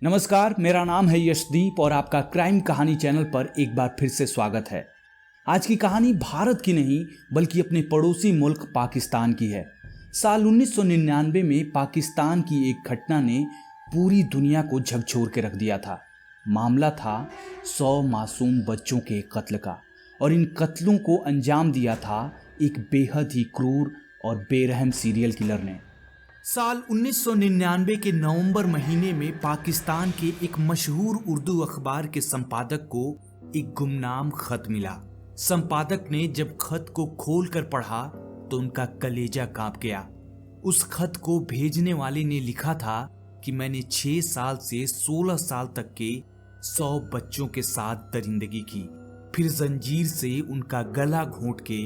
नमस्कार, मेरा नाम है यशदीप और आपका क्राइम कहानी चैनल पर एक बार फिर से स्वागत है। आज की कहानी भारत की नहीं बल्कि अपने पड़ोसी मुल्क पाकिस्तान की है। साल 1999 में पाकिस्तान की एक घटना ने पूरी दुनिया को झकझोर के रख दिया था। मामला था 100 मासूम बच्चों के कत्ल का और इन कत्लों को अंजाम दिया था एक बेहद ही क्रूर और बेरहम सीरियल किलर ने। साल 1999 के नवंबर महीने में पाकिस्तान के एक मशहूर उर्दू अखबार के संपादक को एक गुमनाम खत मिला। संपादक ने जब खत को खोलकर पढ़ा तो उनका कलेजा कांप गया। उस खत को भेजने वाले ने लिखा था कि मैंने 6 साल से 16 साल तक के 100 बच्चों के साथ दरिंदगी की, फिर जंजीर से उनका गला घोंट के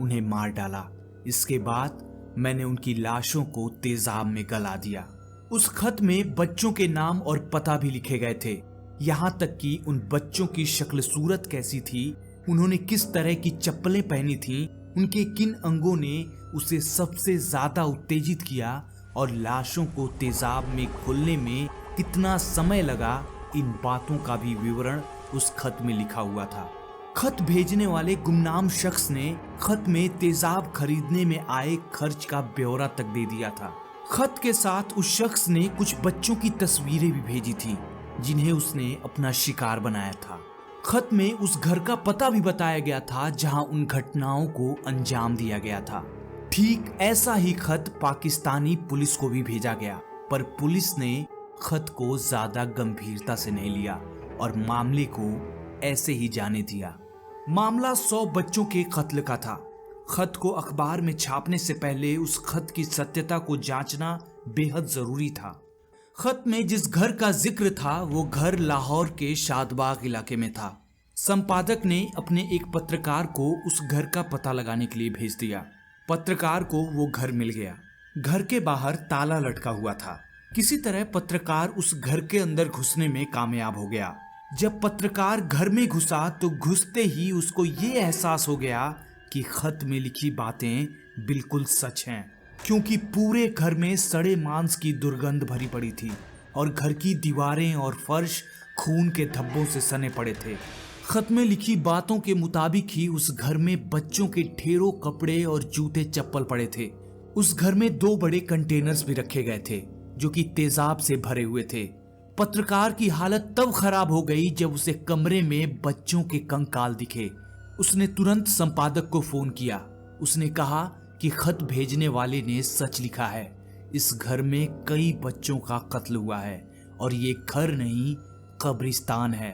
उन्हें मार डाला। इसके बाद मैंने उनकी लाशों को तेजाब में गला दिया। उस खत में बच्चों के नाम और पता भी लिखे गए थे, यहाँ तक कि उन बच्चों की शक्ल सूरत कैसी थी, उन्होंने किस तरह की चप्पलें पहनी थीं, उनके किन अंगों ने उसे सबसे ज्यादा उत्तेजित किया और लाशों को तेजाब में घुलने में कितना समय लगा, इन बातों का भी विवरण उस खत में लिखा हुआ था। खत भेजने वाले गुमनाम शख्स ने खत में तेजाब खरीदने में आए खर्च का ब्यौरा तक दे दिया था। खत के साथ उस शख्स ने कुछ बच्चों की तस्वीरें भी भेजी थी जिन्हें उसने अपना शिकार बनाया था। खत में उस घर का पता भी बताया गया था जहां उन घटनाओं को अंजाम दिया गया था। ठीक ऐसा ही खत पाकिस्तानी पुलिस को भी भेजा गया, पर पुलिस ने खत को ज्यादा गंभीरता से नहीं लिया और मामले को ऐसे ही जाने दिया। मामला 100 बच्चों के कत्ल का था। खत को अखबार में छापने से पहले उस खत की सत्यता को जांचना बेहद जरूरी था। खत में जिस घर का जिक्र था वो घर लाहौर के शादबाग इलाके में था। संपादक ने अपने एक पत्रकार को उस घर का पता लगाने के लिए भेज दिया। पत्रकार को वो घर मिल गया। घर के बाहर ताला लटका हुआ था। किसी तरह पत्रकार उस घर के अंदर घुसने में कामयाब हो गया। जब पत्रकार घर में घुसा तो घुसते ही उसको ये एहसास हो गया कि खत में लिखी बातें बिल्कुल सच हैं, क्योंकि पूरे घर में सड़े मांस की दुर्गंध भरी पड़ी थी और घर की दीवारें और फर्श खून के धब्बों से सने पड़े थे। खत में लिखी बातों के मुताबिक ही उस घर में बच्चों के ढेरों कपड़े और जूते चप्पल पड़े थे। उस घर में 2 बड़े कंटेनर्स भी रखे गए थे जो कि तेजाब से भरे हुए थे। पत्रकार की हालत तब खराब हो गई जब उसे कमरे में बच्चों के कंकाल दिखे। उसने तुरंत संपादक को फोन किया। उसने कहा कि खत भेजने वाले ने सच लिखा है, इस घर में कई बच्चों का कत्ल हुआ है और ये घर नहीं कब्रिस्तान है।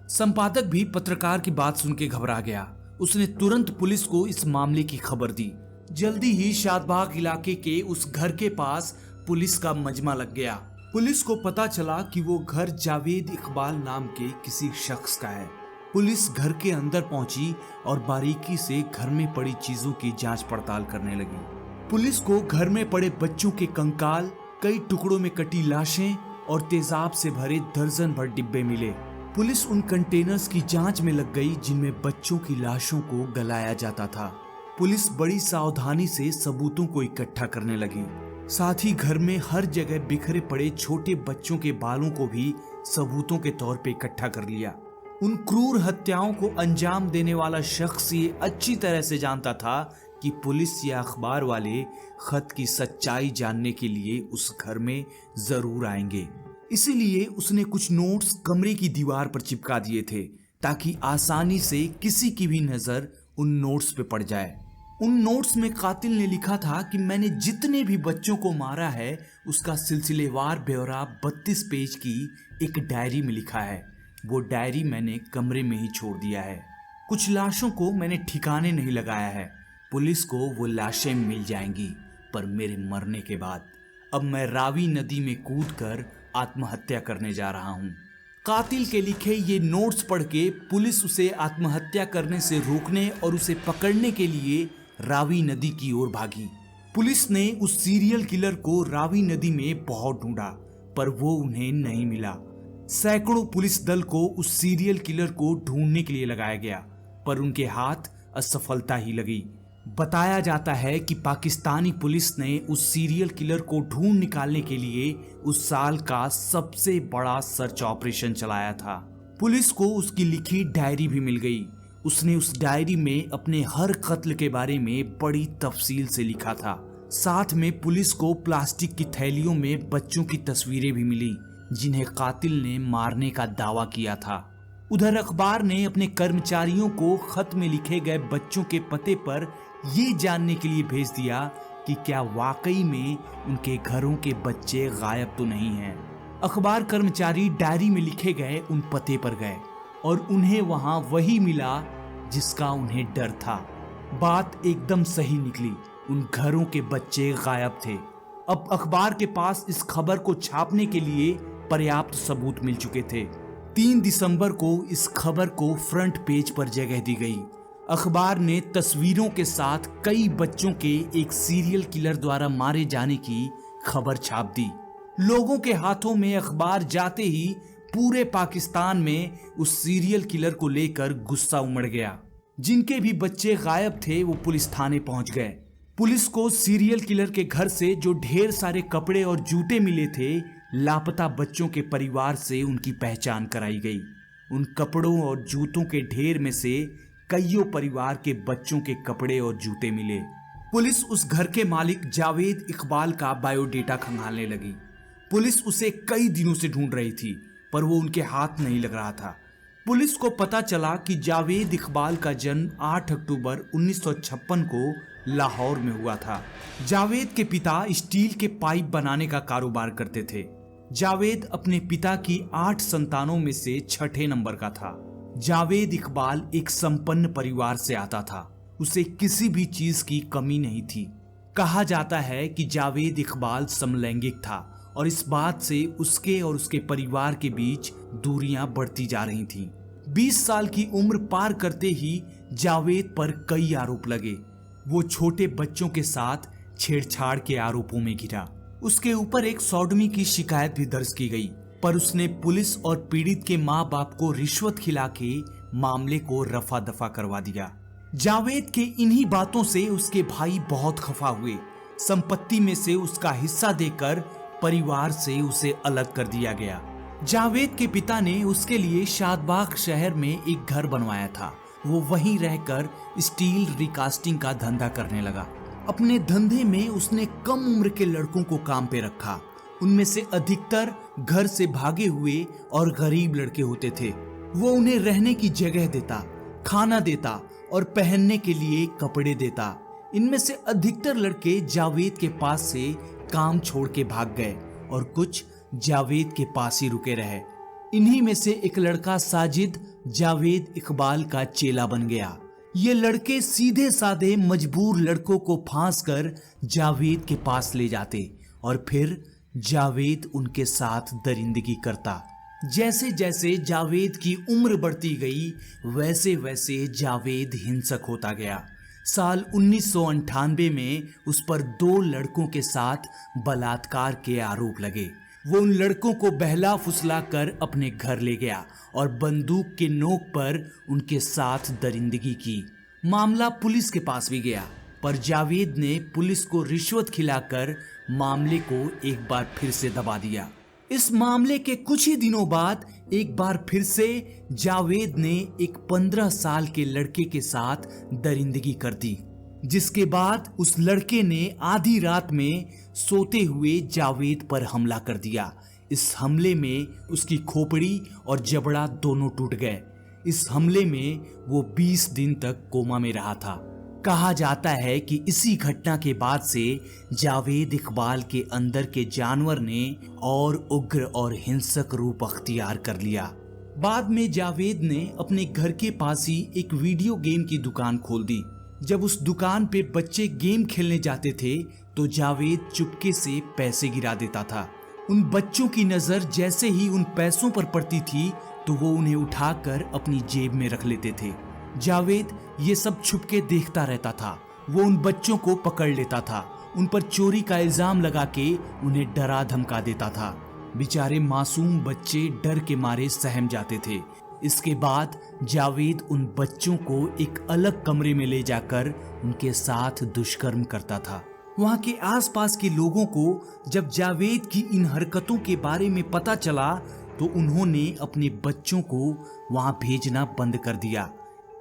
संपादक भी पत्रकार की बात सुन के घबरा गया। उसने तुरंत पुलिस को इस मामले की खबर दी। जल्दी ही शादबाग इलाके के उस घर के पास पुलिस का मजमा लग गया। पुलिस को पता चला कि वो घर जावेद इकबाल नाम के किसी शख्स का है। पुलिस घर के अंदर पहुंची और बारीकी से घर में पड़ी चीजों की जांच पड़ताल करने लगी। पुलिस को घर में पड़े बच्चों के कंकाल, कई टुकड़ों में कटी लाशें और तेजाब से भरे दर्जन भर डिब्बे मिले। पुलिस उन कंटेनर्स की जांच में लग गई जिनमें बच्चों की लाशों को गलाया जाता था। पुलिस बड़ी सावधानी से सबूतों को इकट्ठा करने लगी। साथ ही घर में हर जगह बिखरे पड़े छोटे बच्चों के बालों को भी सबूतों के तौर पे इकट्ठा कर लिया। उन क्रूर हत्याओं को अंजाम देने वाला शख्स ये अच्छी तरह से जानता था कि पुलिस या अखबार वाले खत की सच्चाई जानने के लिए उस घर में जरूर आएंगे। इसीलिए उसने कुछ नोट्स कमरे की दीवार पर चिपका दिए थे ताकि आसानी से किसी की भी नजर उन नोट्स पे पड़ जाए। उन नोट्स में कातिल ने लिखा था कि मैंने जितने भी बच्चों को मारा है उसका सिलसिलेवार ब्यौरा 32 पेज की एक डायरी में लिखा है। वो डायरी मैंने कमरे में ही छोड़ दिया है। कुछ लाशों को मैंने ठिकाने नहीं लगाया है। पुलिस को वो लाशें मिल जाएंगी, पर मेरे मरने के बाद। अब मैं रावी नदी में कूदकर आत्महत्या करने जा रहा हूँ। कातिल के लिखे ये नोट्स पढ़ के पुलिस उसे आत्महत्या करने से रोकने और उसे पकड़ने के लिए रावी नदी की ओर भागी। पुलिस ने उस सीरियल किलर को रावी नदी में बहुत ढूंढा, पर वो उन्हें नहीं मिला। सैकड़ों पुलिस दल को उस सीरियल किलर को ढूंढने के लिए लगाया गया, पर उनके हाथ असफलता ही लगी। बताया जाता है कि पाकिस्तानी पुलिस ने उस सीरियल किलर को ढूंढ निकालने के लिए उस साल का सबसे बड़ा सर्च ऑपरेशन चलाया था। पुलिस को उसकी लिखी डायरी भी मिल गई। उसने उस डायरी में अपने हर कत्ल के बारे में बड़ी तफसील से लिखा था। साथ में पुलिस को प्लास्टिक की थैलियों में बच्चों की तस्वीरें भी मिली जिन्हें कातिल ने मारने का दावा किया था। उधर अखबार ने अपने कर्मचारियों को खत में लिखे गए बच्चों के पते पर ये जानने के लिए भेज दिया कि क्या वाकई में उनके घरों के बच्चे गायब तो नहीं हैं। अखबार कर्मचारी डायरी में लिखे गए उन पते पर गए और उन्हें वहां वही मिला जिसका उन्हें डर था। बात एकदम सही निकली, उन घरों के बच्चे गायब थे। अब अखबार के पास इस खबर को छापने के लिए पर्याप्त सबूत मिल चुके थे। 3 दिसंबर को इस खबर को फ्रंट पेज पर जगह दी गई। अखबार ने तस्वीरों के साथ कई बच्चों के एक सीरियल किलर द्वारा मारे जाने की खबर छाप दी। लोगों के हाथों में अखबार जाते ही पूरे पाकिस्तान में उस सीरियल किलर को लेकर गुस्सा उमड़ गया। जिनके भी बच्चे गायब थे वो पुलिस थाने पहुंच गए। पुलिस को सीरियल किलर के घर से जो ढेर सारे कपड़े और जूते मिले थे, लापता बच्चों के परिवार से उनकी पहचान कराई गई। उन कपड़ों और जूतों के ढेर में से कईयों परिवार के बच्चों के कपड़े और जूते मिले। पुलिस उस घर के मालिक जावेद इकबाल का बायोडेटा खंगालने लगी। पुलिस उसे कई दिनों से ढूंढ रही थी पर वो उनके हाथ नहीं लग रहा था। पुलिस को पता चला कि जावेद इकबाल का जन्म 8 अक्टूबर 1956 को लाहौर में हुआ था। जावेद के पिता स्टील के पाइप बनाने का कारोबार करते थे। जावेद अपने पिता की 8 संतानों में से 6ठे नंबर का था। जावेद इकबाल एक संपन्न परिवार से आता था। उसे किसी भी चीज की कमी नहीं थी। कहा जाता है कि जावेद इकबाल समलैंगिक था और इस बात से उसके और उसके परिवार के बीच दूरियां बढ़ती जा रही थीं। 20 साल की उम्र पार करते ही जावेद पर कई आरोप लगे। वो छोटे बच्चों के साथ छेड़छाड़ के आरोपों में घिरा। उसके ऊपर एक सौडमी की शिकायत भी दर्ज की गई, पर उसने पुलिस और पीड़ित के माँ बाप को रिश्वत खिला के मामले को रफा दफा करवा दिया। जावेद के इन्हीं बातों से उसके भाई बहुत खफा हुए। संपत्ति में से उसका हिस्सा देकर परिवार से उसे अलग कर दिया गया। जावेद के पिता ने उसके लिए शादबाग शहर में एक घर बनवाया था। वो वहीं रहकर स्टील रिकास्टिंग का धंधा करने लगा। अपने धंधे में उसने कम उम्र के लड़कों को काम पे रखा। उनमें से अधिकतर घर से भागे हुए और गरीब लड़के होते थे। वो उन्हें रहने की जगह देता, खाना देता और पहनने के लिए कपड़े देता। इनमें से अधिकतर लड़के जावेद के पास से काम छोड़ के भाग गए और कुछ जावेद के पास ही रुके रहे। इन्हीं में से एक लड़का साजिद जावेद इकबाल का चेला बन गया। ये लड़के सीधे साधे मजबूर लड़कों को फांस कर जावेद के पास ले जाते और फिर जावेद उनके साथ दरिंदगी करता। जैसे जैसे जावेद की उम्र बढ़ती गई वैसे वैसे जावेद हिंसक होता गया। साल 1998 में उस पर 2 लड़कों के साथ बलात्कार के आरोप लगे। वो उन लड़कों को बहला फुसला कर अपने घर ले गया और बंदूक के नोक पर उनके साथ दरिंदगी की। मामला पुलिस के पास भी गया, पर जावेद ने पुलिस को रिश्वत खिलाकर मामले को एक बार फिर से दबा दिया। इस मामले के कुछ ही दिनों बाद एक बार फिर से जावेद ने एक 15 साल के लड़के के साथ दरिंदगी कर दी, जिसके बाद उस लड़के ने आधी रात में सोते हुए जावेद पर हमला कर दिया। इस हमले में उसकी खोपड़ी और जबड़ा दोनों टूट गए। इस हमले में वो 20 दिन तक कोमा में रहा था। कहा जाता है कि इसी घटना के बाद से जावेद इकबाल के अंदर के जानवर ने और उग्र और हिंसक रूप अख्तियार कर लिया। बाद में जावेद ने अपने घर के पास ही एक वीडियो गेम की दुकान खोल दी। जब उस दुकान पे बच्चे गेम खेलने जाते थे तो जावेद चुपके से पैसे गिरा देता था। उन बच्चों की नजर जैसे ही उन पैसों पर पड़ती थी तो वो उन्हें उठाकर अपनी जेब में रख लेते थे। जावेद ये सब छुपके देखता रहता था। वो उन बच्चों को पकड़ लेता था, उन पर चोरी का इल्जाम लगा के उन्हें डरा धमका देता था। बेचारे मासूम बच्चे डर के मारे सहम जाते थे। इसके बाद जावेद उन बच्चों को एक अलग कमरे में ले जाकर उनके साथ दुष्कर्म करता था। वहां के आसपास के लोगों को जब जावेद की इन हरकतों के बारे में पता चला तो उन्होंने अपने बच्चों को वहां भेजना बंद कर दिया।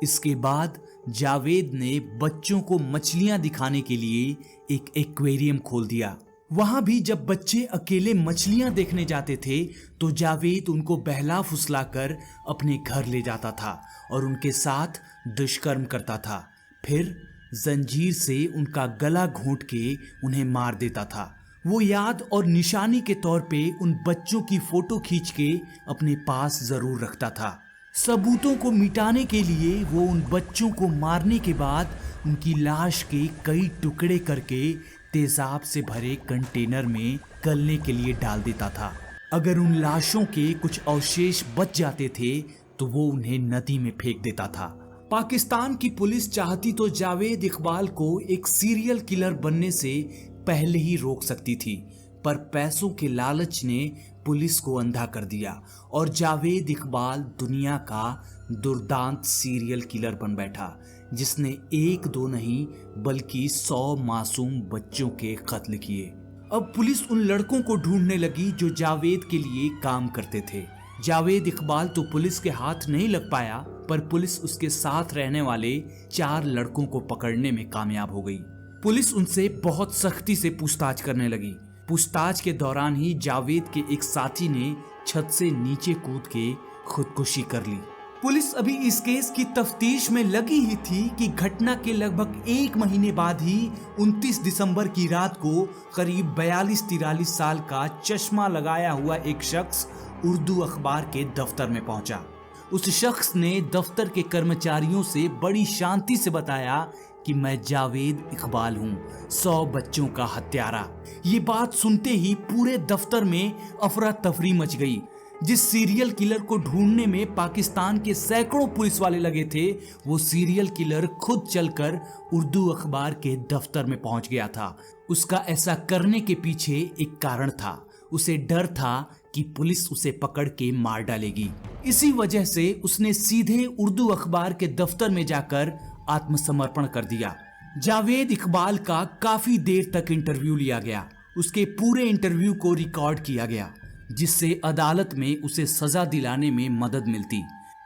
इसके बाद जावेद ने बच्चों को मछलियां दिखाने के लिए एक एक्वेरियम खोल दिया। वहां भी जब बच्चे अकेले मछलियां देखने जाते थे तो जावेद उनको बहला फुसलाकर अपने घर ले जाता था और उनके साथ दुष्कर्म करता था। फिर जंजीर से उनका गला घोंट के उन्हें मार देता था। वो याद और निशानी के तौर पे उन बच्चों की फोटो खींच के अपने पास जरूर रखता था। सबूतों को मिटाने के लिए वो उन बच्चों को मारने के बाद उनकी लाश के कई टुकड़े करके तेजाब से भरे कंटेनर में गलने के लिए डाल देता था। अगर उन लाशों के कुछ अवशेष बच जाते थे तो वो उन्हें नदी में फेंक देता था। पाकिस्तान की पुलिस चाहती तो जावेद इकबाल को एक सीरियल किलर बनने से पहले ही रोक सकती थी, पर पैसों के लालच ने पुलिस को अंधा कर दिया और जावेद इकबाल दुनिया का दुर्दांत सीरियल किलर बन बैठा, जिसने एक दो नहीं बल्कि 100 मासूम बच्चों के कत्ल किए। अब पुलिस उन लड़कों को ढूंढने लगी जो जावेद के लिए काम करते थे। जावेद इकबाल तो पुलिस के हाथ नहीं लग पाया, पर पुलिस उसके साथ रहने वाले 4 लड़कों को पकड़ने में कामयाब हो गई। पुलिस उनसे बहुत सख्ती से पूछताछ करने लगी। पूछताछ के दौरान ही जावेद के एक साथी ने छत से नीचे कूद के खुदकुशी कर ली। पुलिस अभी इस केस की तफ्तीश में लगी ही थी कि घटना के लगभग 1 महीने बाद ही 29 दिसंबर की रात को करीब 42-43 साल का चश्मा लगाया हुआ एक शख्स उर्दू अखबार के दफ्तर में पहुंचा। उस शख्स ने दफ्तर के कर्मचारियों से बड़ी शांति से बताया कि मैं जावेद इकबाल हूं, 100 बच्चों का हत्यारा। ये बात सुनते ही पूरे दफ्तर में अफरा तफरी मच गई। जिस सीरियल किलर को ढूंढने में पाकिस्तान के सैकड़ों पुलिस वाले लगे थे, वो सीरियल किलर खुद चलकर उर्दू अखबार के दफ्तर में पहुंच गया था। उसका ऐसा करने के पीछे एक कारण था। उसे डर था कि पुलिस उसे पकड़ के मार डालेगी। इसी वजह से उसने सीधे उर्दू अखबार के दफ्तर में जाकर आत्मसमर्पण कर दिया। जावेद इकबाल का काफी देर तक इंटरव्यू लिया गया। उसके पूरे इंटरव्यू को रिकॉर्ड किया गया, जिससे अदालत में उसे सजा दिलाने में मदद मिलती।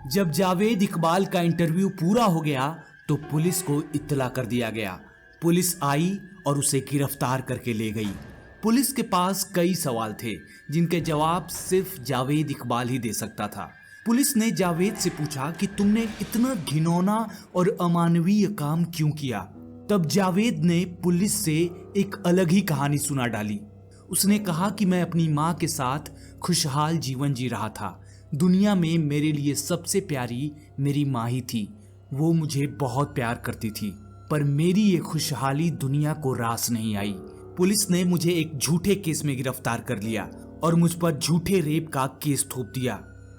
जब जावेद इकबाल का इंटरव्यू पूरा हो गया तो पुलिस को इत्तला कर दिया गया। पुलिस आई और उसे गिरफ्तार करके ले गई। पुलिस के पास कई सवाल थे जिनके जवाब सिर्फ जावेद इकबाल ही दे सकता था। पुलिस ने जावेद से पूछा कि तुमने इतना घिनौना और अमानवीय काम क्यों किया। तब जावेद ने पुलिस से एक अलग ही कहानी सुना डाली। उसने कहा कि मैं अपनी माँ के साथ खुशहाल जीवन जी रहा था। दुनिया में मेरे लिए सबसे प्यारी मेरी माँ ही थी। वो मुझे बहुत प्यार करती थी, पर मेरी ये खुशहाली दुनिया को रास नहीं आई। पुलिस ने मुझे एक झूठे केस में गिरफ्तार कर लिया और मुझ पर झूठे रेप का केस थोप दिया,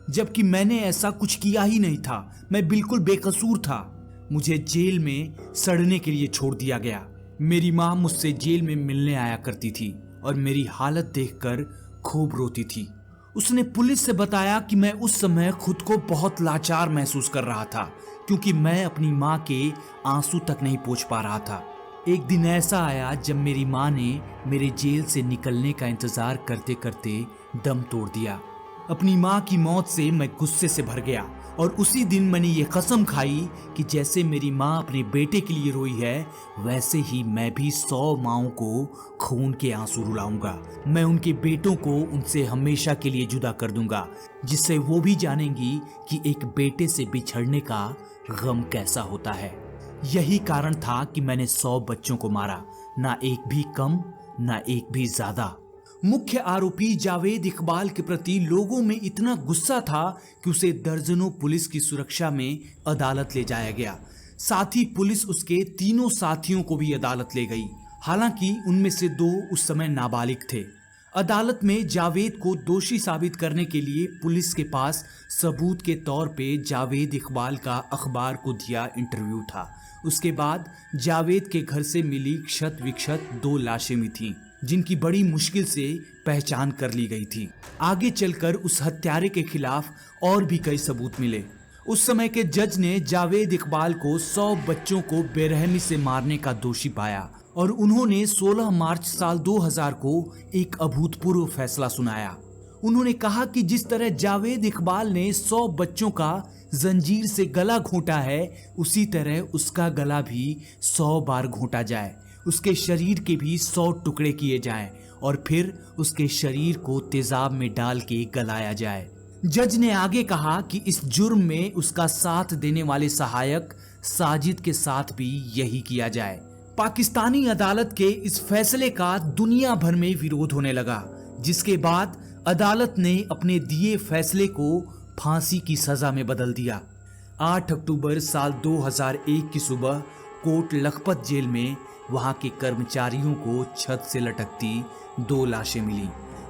जबकि मैंने ऐसा कुछ किया ही नहीं था। मैं बिल्कुल बेकसूर था। मुझे जेल में सड़ने के लिए छोड़ दिया गया। मेरी माँ मुझसे जेल में मिलने आया करती थी और मेरी हालत देखकर खूब रोती थी। उसने पुलिस से बताया कि मैं उस समय खुद को बहुत लाचार महसूस कर रहा था, क्योंकि मैं अपनी माँ के आंसू तक नहीं पोंछ पा रहा था। एक दिन ऐसा आया जब मेरी माँ ने मेरे जेल से निकलने का इंतजार करते करते दम तोड़ दिया। अपनी माँ की मौत से मैं गुस्से से भर गया और उसी दिन मैंने ये कसम खाई कि जैसे मेरी माँ अपने बेटे के लिए रोई है, वैसे ही मैं भी 100 माँओं को खून के आंसू रुलाऊंगा। मैं उनके बेटों को उनसे हमेशा के लिए जुदा कर दूंगा, जिससे वो भी जानेंगी कि एक बेटे से बिछड़ने का गम कैसा होता है। यही कारण था कि मैंने 100 बच्चों को मारा, ना एक भी कम ना एक भी ज्यादा। मुख्य आरोपी जावेद इकबाल के प्रति लोगों में इतना गुस्सा था कि उसे दर्जनों पुलिस की सुरक्षा में अदालत ले जाया गया। साथ ही पुलिस उसके 3 साथियों को भी अदालत ले गई। हालांकि उनमें से 2 उस समय नाबालिग थे। अदालत में जावेद को दोषी साबित करने के लिए पुलिस के पास सबूत के तौर पे जावेद इकबाल का अखबार को दिया इंटरव्यू था। उसके बाद जावेद के घर से मिली क्षत विक्षत 2 लाशें भी थीं। जिनकी बड़ी मुश्किल से पहचान कर ली गई थी। आगे चलकर उस हत्यारे के खिलाफ और भी कई सबूत मिले। उस समय के जज ने जावेद इकबाल को 100 बच्चों को बेरहमी से मारने का दोषी पाया और उन्होंने 16 मार्च साल 2000 को एक अभूतपूर्व फैसला सुनाया। उन्होंने कहा कि जिस तरह जावेद इकबाल ने 100 बच्चों का जंजीर से गला घोंटा है, उसी तरह उसका गला भी 100 बार घोंटा जाए, उसके शरीर के भी 100 टुकड़े किए जाएं और फिर उसके शरीर को तेजाब में डाल के गलाया जाए। जज ने आगे कहा कि इस जुर्म में उसका साथ देने वाले सहायक साजिद के साथ भी यही किया जाए। पाकिस्तानी अदालत के इस फैसले का दुनिया भर में विरोध होने लगा, जिसके बाद अदालत ने अपने दिए फैसले को फांसी की सजा में बदल दिया। 8 अक्टूबर साल 2001 की सुबह कोट लखपत जेल में वहां के कर्मचारियों को छत से लटकती 2 लाशें मिली,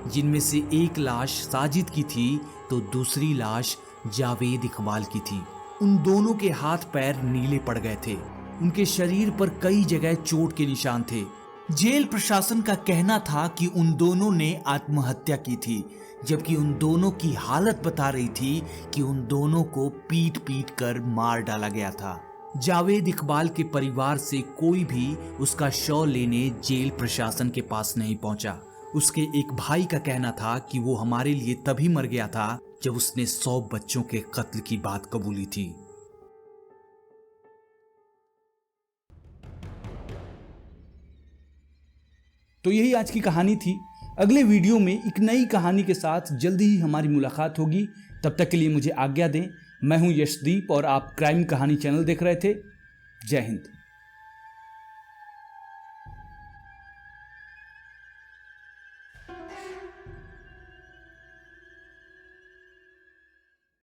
जिनमें से एक लाश साजिद की थी तो दूसरी लाश जावेद इकबाल की थी। उन दोनों के हाथ पैर नीले पड़ गए थे। उनके शरीर पर कई जगह चोट के निशान थे। जेल प्रशासन का कहना था कि उन दोनों ने आत्महत्या की थी, जबकि उन दोनों की हालत बता रही थी कि उन दोनों को पीट पीट कर मार डाला गया था। जावेद इकबाल के परिवार से कोई भी उसका शव लेने जेल प्रशासन के पास नहीं पहुंचा। उसके एक भाई का कहना था कि वो हमारे लिए तभी मर गया था जब उसने 100 बच्चों के कत्ल की बात कबूली थी। तो यही आज की कहानी थी। अगले वीडियो में एक नई कहानी के साथ जल्दी ही हमारी मुलाकात होगी। तब तक के लिए मुझे आज्ञा दें। मैं हूं यशदीप और आप क्राइम कहानी चैनल देख रहे थे। जय हिंद।